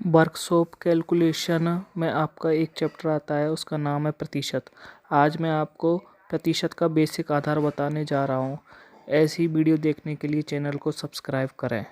Workshop calculation में आपका एक चैप्टर आता है, उसका नाम है प्रतिशत। आज मैं आपको प्रतिशत का बेसिक आधार बताने जा रहा हूँ। ऐसी वीडियो देखने के लिए चैनल को सब्सक्राइब करें।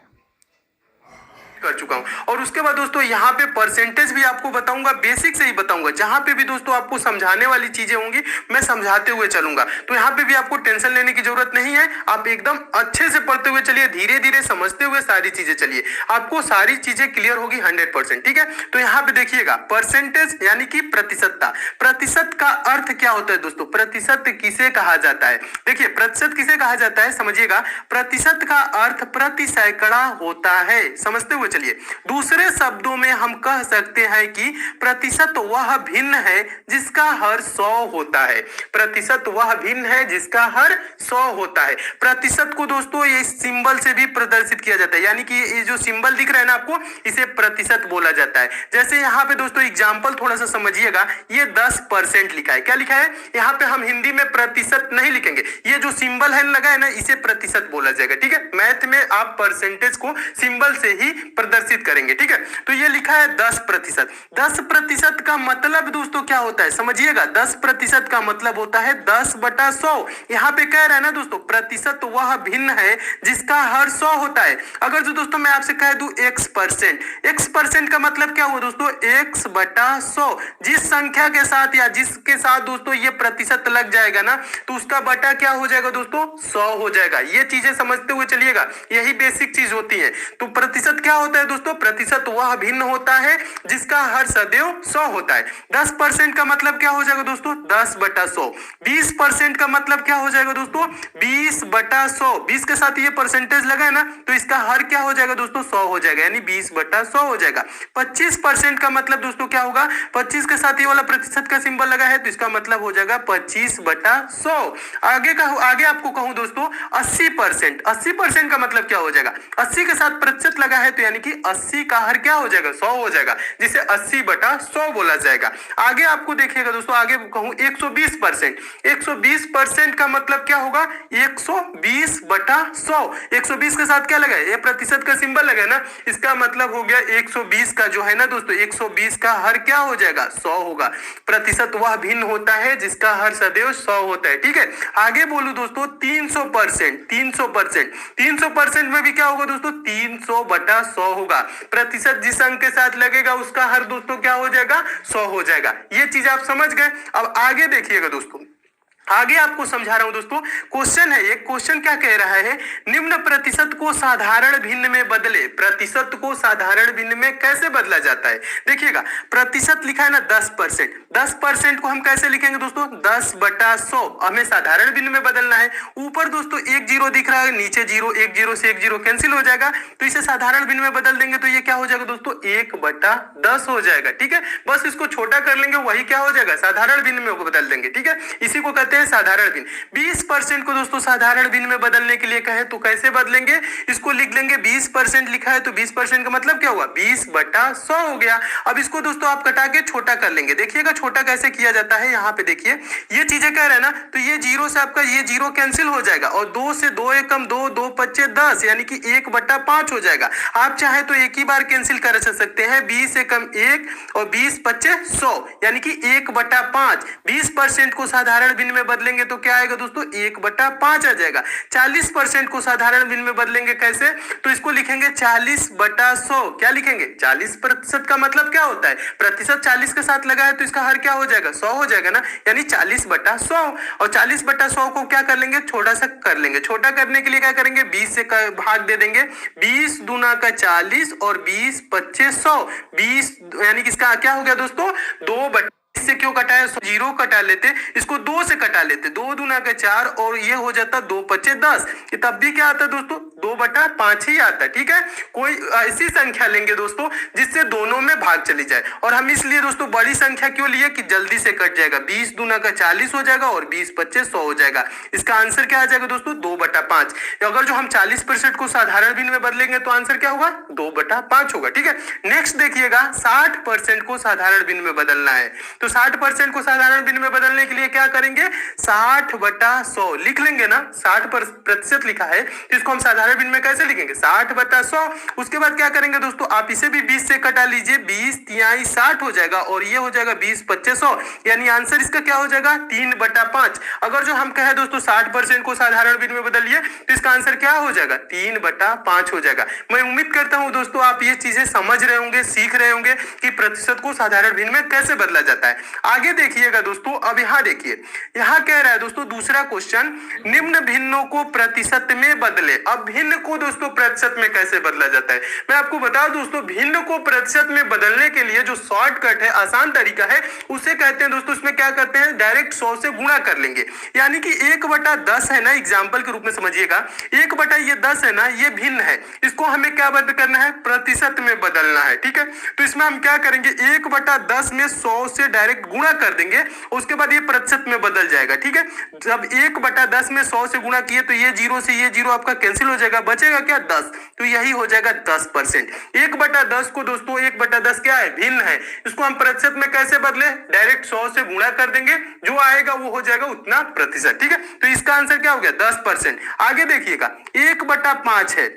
कर चुका हूं। और उसके बाद दोस्तों यहाँ पे परसेंटेज भी आपको बताऊंगा, बेसिक से ही बताऊंगा। जहां पे भी दोस्तों आपको समझाने वाली चीजें होंगी मैं समझाते हुए चलूंगा, तो यहाँ पे भी आपको टेंशन लेने की जरूरत नहीं है। आप एकदम अच्छे से पढ़ते हुए चलिए, धीरे धीरे समझते हुए सारी चीजें चलिए, आपको सारी चीजें क्लियर होगी 100%। ठीक है, तो यहाँ पे देखिएगा परसेंटेज यानी कि प्रतिशतता। प्रतिशत का अर्थ क्या होता है दोस्तों? प्रतिशत किसे कहा जाता है? देखिए प्रतिशत किसे कहा जाता है, समझिएगा। प्रतिशत का अर्थ प्रति सैकड़ा होता है, समझते हुए चलिए। दूसरे शब्दों में हम कह सकते हैं कि प्रतिशत वह भिन्न है जिसका हर 100 होता है। प्रतिशत वह भिन्न है जिसका हर 100 होता है। प्रतिशत को दोस्तों ये सिंबल से भी प्रदर्शित किया जाता है, यानी कि ये जो सिंबल दिख रहा है ना आपको, इसे प्रतिशत बोला जाता है। जैसे यहाँ पे दोस्तों एग्जाम्पल थोड़ा सा समझिएगा, ये 10% लिखा है। क्या लिखा है यहाँ पे? हम हिंदी में प्रतिशत नहीं लिखेंगे, ये जो सिंबल है लगा है ना, इसे प्रतिशत बोला जाएगा। ठीक है, मैथ में आप परसेंटेज को सिंबल से ही प्रदर्शित करेंगे। ठीक है, तो ये लिखा है 10%। 10% का मतलब दोस्तों क्या होता है, समझिएगा। 10% का मतलब होता है 10/100। यहाँ पे कह रहा है ना दोस्तों, प्रतिशत वह भिन्न है जिसका हर 100 होता है। अगर जो दोस्तों मैं आपसे कह दूं x%, x% का मतलब क्या हुआ दोस्तों? x/100। जिस संख्या के साथ या जिसके साथ दोस्तों ये प्रतिशत लग जाएगा ना, तो उसका बटा क्या हो जाएगा दोस्तों? 100 हो जाएगा। ये चीजें समझते हुए चलिएगा, यही बेसिक चीज होती है। तो प्रतिशत क्या होता है दोस्तों? प्रतिशत वह भिन्न होता है जिसका हर सदैव 100 होता है। 10% का मतलब क्या हो जाएगा दोस्तों? 10/100। 20% का मतलब क्या हो जाएगा दोस्तों? 20/100। 20 के साथ ये परसेंटेज लगा है ना, तो इसका हर क्या हो जाएगा दोस्तों? 100 हो जाएगा, यानी 20/100 हो जाएगा। 25% का मतलब दोस्तों क्या होगा? 25 के साथ ये वाला प्रतिशत का सिंबल लगा है, तो इसका मतलब हो जाएगा 25/100। आगे आपको कहूं दोस्तों 80%। 80% का मतलब क्या हो जाएगा? 80 के साथ प्रतिशत लगा है, तो यानी कि 80 का हर क्या हो जाएगा? 100 हो जाएगा, जिसे 80/100 बोला जाएगा। आगे आपको देखिएगा दोस्तों, आगे कहूं 120%। 120% का मतलब क्या होगा? 120/100। 120 के साथ क्या लगा है? ये प्रतिशत का सिंबल लगा है ना, इसका मतलब हो गया 120 का जो है ना दोस्तों, 120 का हर क्या हो जाएगा? 100 होगा। प्रतिशत वह भिन्न होता है जिसका हर सदैव 100 होता है। ठीक है, आगे बोलू दोस्तों 300%। 300%। 300% में भी क्या होगा दोस्तों? 300/100 होगा। प्रतिशत जिस अंक के साथ लगेगा उसका हर दोस्तों क्या हो जाएगा? 100 हो जाएगा। ये चीज आप समझ गए। अब आगे देखिएगा दोस्तों, आगे आपको समझा रहा हूं दोस्तों। क्वेश्चन है, एक क्वेश्चन क्या कह रहा है? निम्न प्रतिशत को साधारण भिन्न में बदले। प्रतिशत को साधारण भिन्न में कैसे बदला जाता है? देखिएगा, प्रतिशत लिखा है ना 10%। 10% को हम कैसे लिखेंगे दोस्तों? 10/100। हमें साधारण भिन्न में बदलना है। ऊपर दोस्तों एक जीरो दिख रहा है, नीचे जीरो, एक जीरो से एक जीरो कैंसिल हो जाएगा, तो इसे साधारण भिन्न में बदल देंगे, तो ये क्या हो जाएगा दोस्तों? 1/10 हो जाएगा। ठीक है, बस इसको छोटा कर लेंगे, वही क्या हो जाएगा? साधारण भिन्न में बदल देंगे। ठीक है, इसी को कहते हैं साधारण भिन्न। 20% को दोस्तों साधारण भिन्न में बदलने के लिए कहे तो कैसे बदलेंगे? इसको लिख लेंगे, 20% लिखा है तो 20% का मतलब क्या हुआ? 20/100 हो गया। अब इसको दोस्तों आप कटा के छोटा कर लेंगे। देखिएगा छोटा कैसे किया जाता है। यहाँ पे देखिए, ये चीजें कह रहे हैं ना, तो ये जीरो से आपका ये जीरो कैंसिल हो जाएगा, और 2 से 2 एकम 2, 2 पच्चे 10, यानी कि 1/5 हो जाएगा। आप चाहे तो एक ही बार कैंसिल कर सकते हैं, 20 एकम 1 और 20 पच्चे 100, यानी कि 1/5। 20% को साधारण भिन्न में बदलेंगे तो क्या आएगा दोस्तों? 1/5 आ जाएगा। 40% को साधारण भिन्न में बदलेंगे कैसे? तो इसको लिखेंगे 40/100। क्या लिखेंगे? 40% का मतलब क्या होता है? प्रतिशत 40 के साथ लगा है, तो इसका हर क्या हो जाएगा? 100 हो जाएगा ना, यानी 40/100। और 40/100 को क्या कर लेंगे? छोटा सा कर लेंगे। छोटा करने के लिए क्या करेंगे? 20 से भाग दे देंगे। 20 दूना का 40 और 20 पच्चे 100। 20 यानी कि इसका क्या हो गया दोस्तों? 2/, इससे क्यों कटाया? जीरो कटा लेते, इसको 2 से कटा लेते, 2 दूना का 4 और ये हो जाता 2 पच्चे 10। तब भी क्या आता है दोस्तों? 2/5 ही आता है। ठीक है, कोई ऐसी संख्या लेंगे दोस्तों जिससे दोनों में भाग चली जाए, और हम इसलिए दोस्तों बड़ी संख्या क्यों लिए कि जल्दी से कट जाएगा। 20 दूना का 40 हो जाएगा और 20 पच्चे 100 हो जाएगा। इसका आंसर क्या आ जाएगा दोस्तों? 2/5। अगर जो हम 40% को साधारण भिन्न में बदलेंगे तो आंसर क्या होगा? 2/5 होगा। ठीक है, नेक्स्ट देखिएगा, 60% को साधारण भिन्न में बदलना है। तो तो 60% को साधारण भिन्न में बदलने के लिए क्या करेंगे, 60/100 लिख लेंगे ना। 60% लिखा है, इसको हम साधारण भिन्न में कैसे लिखेंगे, 60/100। उसके बाद क्या करेंगे दोस्तों, आप इसे भी 20 से कटा लीजिए, 20 तिहाई 60 हो जाएगा और ये हो जाएगा 20/2500, यानी आंसर इसका क्या हो जाएगा, 3/5। अगर जो हम कहे दोस्तों 60% को साधारण भिन्न में बदलिए तो इसका आंसर क्या हो जाएगा, 3/5 हो जाएगा। मैं उम्मीद करता हूं दोस्तों आप ये चीजें समझ रहे होंगे, सीख रहे होंगे कि प्रतिशत को साधारण भिन्न में कैसे बदला जाता है। आगे देखिएगा दोस्तों, अब यहाँ देखिए, यहाँ कह रहा है दोस्तों दूसरा क्वेश्चन, निम्न भिन्नों को प्रतिशत में बदले। अब भिन्न को दोस्तों प्रतिशत में कैसे बदला जाता है, मैं आपको बता दूं दोस्तों, भिन्न को प्रतिशत में बदलने के लिए जो शॉर्टकट है, आसान तरीका है, उसे कहते हैं दोस्तों, इसमें क्या करते हैं, डायरेक्ट 100 से गुणा कर लेंगे। यानी कि 1/10 है ना, एग्जाम्पल के रूप में समझिएगा, 1/10 है ना, ये भिन्न है, इसको हमें क्या बदल करना है, प्रतिशत में बदलना है। ठीक है, तो इसमें हम क्या करेंगे, 1/10 में 100 से डायरेक्ट गुणा कर देंगे, उसके बाद ये प्रतिशत में बदल जाएगा। ठीक है, जब 1/10 में 100 से गुणा किए तो ये 0 से ये 0 आपका कैंसिल हो जाएगा, बचेगा क्या, 10, तो यही हो जाएगा 10%। 1/10 को दोस्तों, 1/10 क्या है, भिन्न है, इसको हम प्रतिशत में कैसे बदले, डायरेक्ट 100 से गुणा कर देंगे, जो आएगा वो हो जाएगा उतना प्रतिशत। ठीक है, तो इसका आंसर क्या हो गया, 10%। आगे देखिएगा, 1/5 है,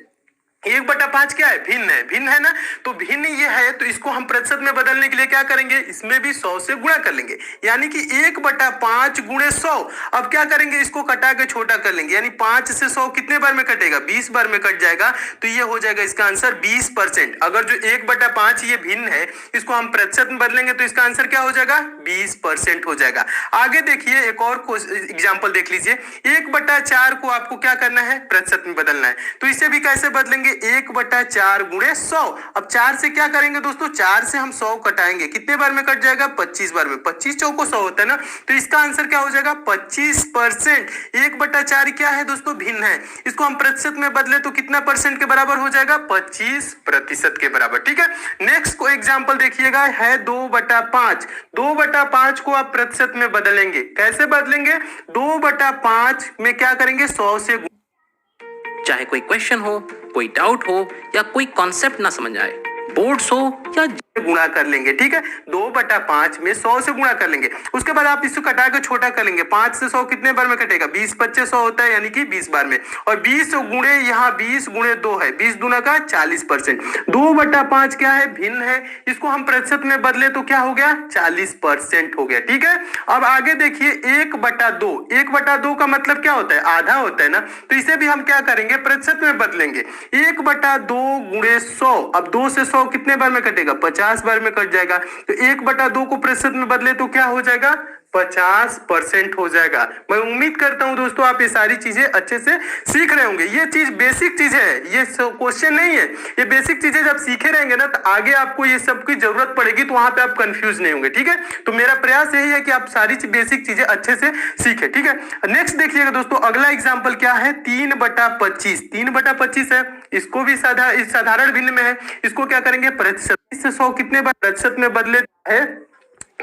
1/5 क्या है, भिन्न है ना, तो भिन्न ये है, तो इसको हम प्रतिशत में बदलने के लिए क्या करेंगे, इसमें भी 100 से गुणा कर लेंगे, यानी कि 1/5 गुणे 100। अब क्या करेंगे, इसको कटा के छोटा कर लेंगे, यानी 5 से 100 कितने बार में कटेगा, 20 बार में कट जाएगा, तो ये हो जाएगा इसका आंसर 20%। अगर जो 1/5 ये भिन्न है, इसको हम प्रतिशत में बदलेंगे तो इसका आंसर क्या हो जाएगा, 20% हो जाएगा। आगे देखिए, एक और एग्जाम्पल देख लीजिए, 1/4 को आपको क्या करना है, प्रतिशत में बदलना है, तो इसे भी कैसे बदलेंगे, 1/4 गुणे 100। अब 4 से क्या करेंगे दोस्तों, 4 से हम 100 कटाएंगे, कितने बार में कट जाएगा, 25 बार में, 25 चौको 100 होता है ना, तो इसका आंसर क्या हो जाएगा, 25%। 1/4 क्या है दोस्तों, भिन्न है, इसको हम प्रतिशत में बदले तो कितना परसेंट के बराबर हो जाएगा, 25% के बराबर। ठीक है, नेक्स्ट को एग्जाम्पल देखिएगा, है 2/5। 2/5 को आप प्रतिशत में बदलेंगे, कैसे बदलेंगे, 2/5 में क्या करेंगे, 100 से, चाहे कोई क्वेश्चन हो, कोई डाउट हो या कोई कॉन्सेप्ट ना समझ आए, बोर्ड्स हो या गुणा कर लेंगे। ठीक है, 2/5 में 100 से गुणा कर लेंगे, उसके बाद आप इसको कटा के छोटा कर लेंगे, 5 से 100 कितने बार में कटेगा, 20/25 होता है, यानी कि 20 बार में, और 20 गुणे यहाँ 20 गुणे 2 है, 20 दूना का 40%। 2/5 क्या है, भिन्न है, इसको हम प्रतिशत में बदले तो क्या हो गया, 40% हो गया। ठीक है, अब आगे देखिए, 1/2। 1/2 का मतलब क्या होता है, आधा होता है ना, तो इसे भी हम क्या करेंगे, प्रतिशत में बदलेंगे, 1/2 गुणे 100। अब 2 से 100 कितने बार में कटेगा, 50 बार में कट जाएगा, तो 1/2 को प्रतिशत में बदले तो क्या हो जाएगा, 50% हो जाएगा। मैं उम्मीद करता हूं दोस्तों आप ये सारी चीजें अच्छे से सीख रहे होंगे। ये चीज बेसिक चीज है, ये क्वेश्चन नहीं है, ये बेसिक चीजें जब सीखे रहेंगे ना, तो आगे आपको ये सब की जरूरत पड़ेगी, तो वहां पे आप कंफ्यूज नहीं होंगे। ठीक है, तो मेरा प्रयास यही है कि आप सारी बेसिक चीजें अच्छे से सीखे। ठीक है, नेक्स्ट देखिएगा दोस्तों, अगला एग्जाम्पल क्या है, 3/25। 3/25 है, इसको भी साधारण भिन्न में है, इसको क्या करेंगे, प्रतिशत से 100 कितने बार प्रतिशत में बदले है।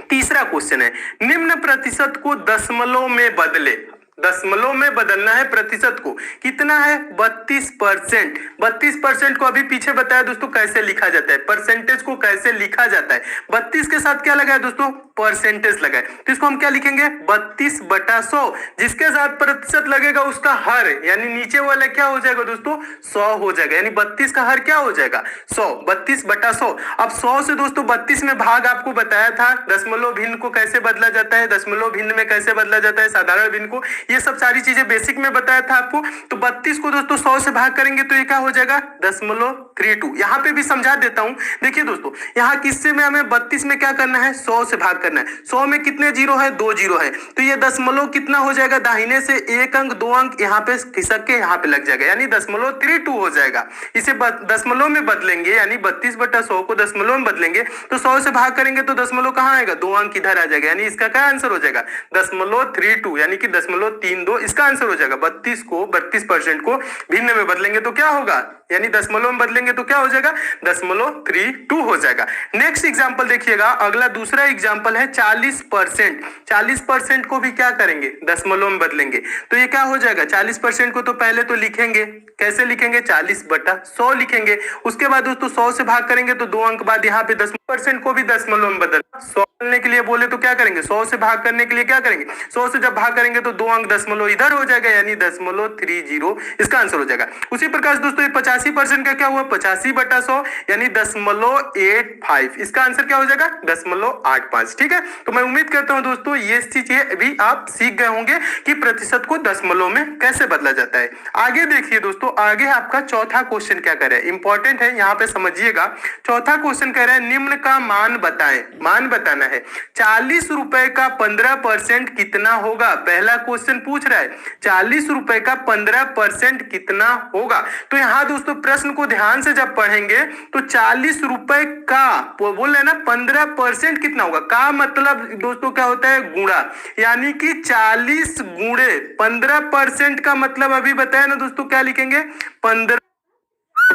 तीसरा क्वेश्चन है, निम्न प्रतिशत को दशमलव में बदले। दशमलव में बदलना है प्रतिशत को, कितना है, 32%। 32% को अभी पीछे बताया दोस्तों कैसे लिखा जाता है, परसेंटेज को कैसे लिखा जाता है। 32 के साथ क्या लगा है दोस्तों, परसेंटेज लगा है, तो इसको हम क्या लिखेंगे, 32/100। जिसके साथ प्रतिशत लगेगा उसका हर, यानी नीचे वाला क्या हो जाएगा दोस्तों, 100 हो जाएगा, यानी 32 का हर क्या हो जाएगा, 100। 32/100। अब 100 से दोस्तों 32 में भाग आपको बताया था, दशमलव भिन्न को कैसे बदला जाता है, दशमलव भिन्न में कैसे बदला जाता है साधारण भिन्न को, ये सब सारी चीजें बेसिक में बताया था आपको। तो 32 को दोस्तों 100 से भाग करेंगे तो ये क्या हो जाएगा, 0.32। यहाँ पे भी समझा देता हूं, देखिए दोस्तों, यहाँ किससे में हमें 32 में क्या करना है, 100 से भाग करना है। 100 में कितने जीरो है, 2 जीरो है, तो ये दशमलव कितना हो जाएगा, दाहिने से 1 अंक 2 अंक यहाँ पे खिसक के यहाँ पे लग जाएगा, यानी 0.32 हो जाएगा। इसे दशमलव में बदलेंगे, यानी 32/100 को दशमलव में बदलेंगे तो 100 से भाग करेंगे तो दशमलव कहाँ आएगा, 2 अंक इधर आ जाएगा, यानी इसका क्या आंसर हो जाएगा, 0.32, यानी कि 0.32 इसका आंसर हो जाएगा। 32% को भिन्न में बदलेंगे तो क्या होगा, यानी दशमलव में बदलेंगे तो क्या हो जाएगा, 0.32 हो जाएगा। नेक्स्ट एग्जांपल देखिएगा, अगला दूसरा एग्जांपल है 40%। 40% को भी क्या करेंगे, दशमलव में बदलेंगे, तो ये क्या हो जाएगा, 40% को तो पहले तो लिखेंगे, कैसे लिखेंगे, 40/100 लिखेंगे। उसके बाद दोस्तों 100 से भाग करेंगे तो 2 अंक बाद यहाँ पे 10 % को भी दशमलव में बदल 100 करने के लिए बोले तो क्या करेंगे, 100 से भाग करने के लिए क्या करेंगे, 100 से जब भाग करेंगे तो 2 अंक दशमलव इधर हो जाएगा, यानी 0.30 इसका आंसर हो जाएगा। उसी प्रकार से दोस्तों ये 85% का क्या हुआ, 85/100 यानी 0.85, इसका आंसर क्या हो जाएगा 0.85। ठीक है, तो मैं उम्मीद करता हूं दोस्तों ये चीजें भी आप सीख गए होंगे कि प्रतिशत को दशमलव में कैसे बदला जाता है। आगे देखिए दोस्तों, आगे आपका चौथा क्वेश्चन क्या कर रहा है, इंपॉर्टेंट है, यहाँ पे समझिएगा। चौथा क्वेश्चन कह रहा है निम्न का मान बताएं, मान बताना है। 40 रुपए का 15% कितना होगा, पहला क्वेश्चन पूछ रहा है 40 रुपए का 15% कितना होगा। तो यहाँ दोस्तों प्रश्न को ध्यान से जब पढ़ेंगे तो 40 रुपए का बोल रहे ना 15% कितना होगा, का मतलब दोस्तों क्या होता है गुणा, यानी कि 40 गुणे 15% का मतलब अभी बताया ना दोस्तों, क्या लिखेंगे 15।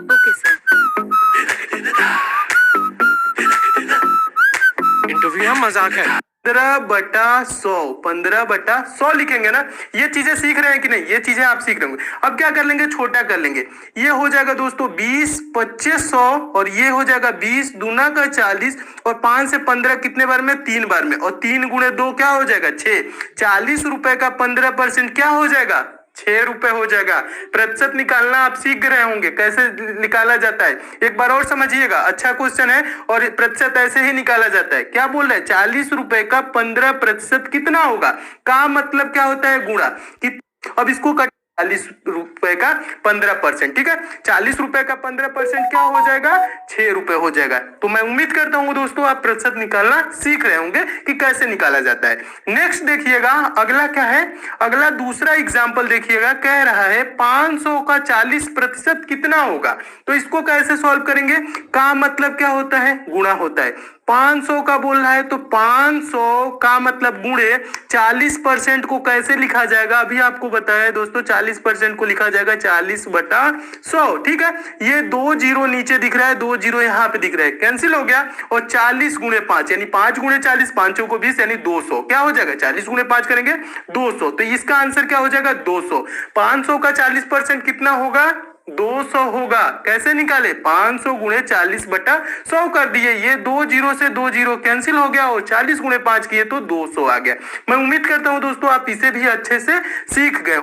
Okay sir. इंटरव्यू हम मजाक है। 15/100, 15/100 लिखेंगे ना। ये चीजें सीख रहे हैं कि नहीं, ये चीजें आप सीख रहे होंगे। अब क्या कर लेंगे, छोटा कर लेंगे। ये हो जाएगा दोस्तों 20 25 100 और ये हो जाएगा 20 दूना का 40 और 5 से 15 कितने बार में, 3 बार में, और 3 गुणे 2 क्या हो जाएगा 6। 40 रुपए का 15% क्या हो जाएगा 6 रुपए हो जाएगा। प्रतिशत निकालना आप सीख रहे होंगे कैसे निकाला जाता है, एक बार और समझिएगा, अच्छा क्वेश्चन है। और प्रतिशत ऐसे ही निकाला जाता है, क्या बोल रहे हैं 40 रुपए का 15% कितना होगा, का मतलब क्या होता है गुणा। अब इसको 40 रुपए का 15%, ठीक है, 40 रुपए का 15% क्या हो जाएगा 6 रुपए हो जाएगा। तो मैं उम्मीद करता हूं दोस्तों आप प्रतिशत निकालना सीख रहे होंगे कि कैसे निकाला जाता है। नेक्स्ट देखिएगा अगला क्या है, अगला दूसरा एग्जांपल देखिएगा, कह रहा है 500 का 40% कितना होगा। तो इसको कैसे सॉल्व करेंगे, का मतलब क्या होता है गुणा होता है। 500 का बोल रहा है तो 500 का मतलब गुणे 40% को कैसे लिखा जाएगा, अभी आपको बताया दोस्तों 40% को लिखा जाएगा 40/100। ठीक है, ये 2 जीरो नीचे दिख रहा है, 2 जीरो यहाँ पे दिख रहा है, कैंसिल हो गया। और 40 गुणे 5 यानी 5 गुणे 40, 5 को 20 यानी 200, क्या हो जाएगा 40 गुणे 5 करेंगे 200। तो इसका आंसर क्या हो जाएगा 200। 500 का 40% कितना होगा 200 होगा। कैसे निकाले, 500 गुणे 40/100 कर दिए, ये 2 जीरो से 2 जीरो कैंसिल हो गया और 40 गुणे 5 किए तो 200 आ गया। मैं उम्मीद करता हूं दोस्तों आप इसे भी अच्छे से सीख गए।